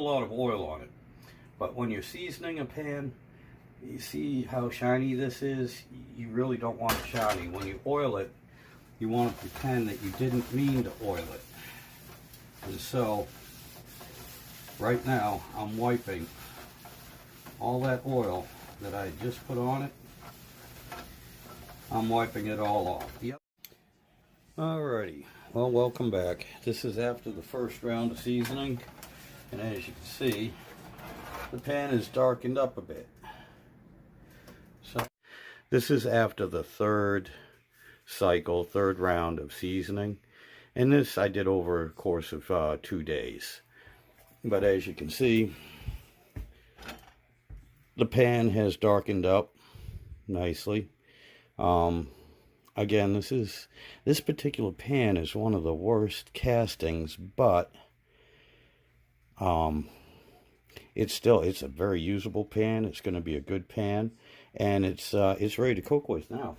lot of oil on it. But when you're seasoning a pan, you see how shiny this is? You really don't want it shiny. When you oil it, you want to pretend that you didn't mean to oil it. And so, right now, I'm wiping all that oil that I just put on it. I'm wiping it all off. Yep. Alrighty, well, welcome back. This is after the first round of seasoning, and as you can see, the pan is darkened up a bit. So this is after the third round of seasoning, and this I did over a course of 2 days. But as you can see, the pan has darkened up nicely. Again, this particular pan is one of the worst castings, but it's a very usable pan. It's going to be a good pan, and it's ready to cook with now.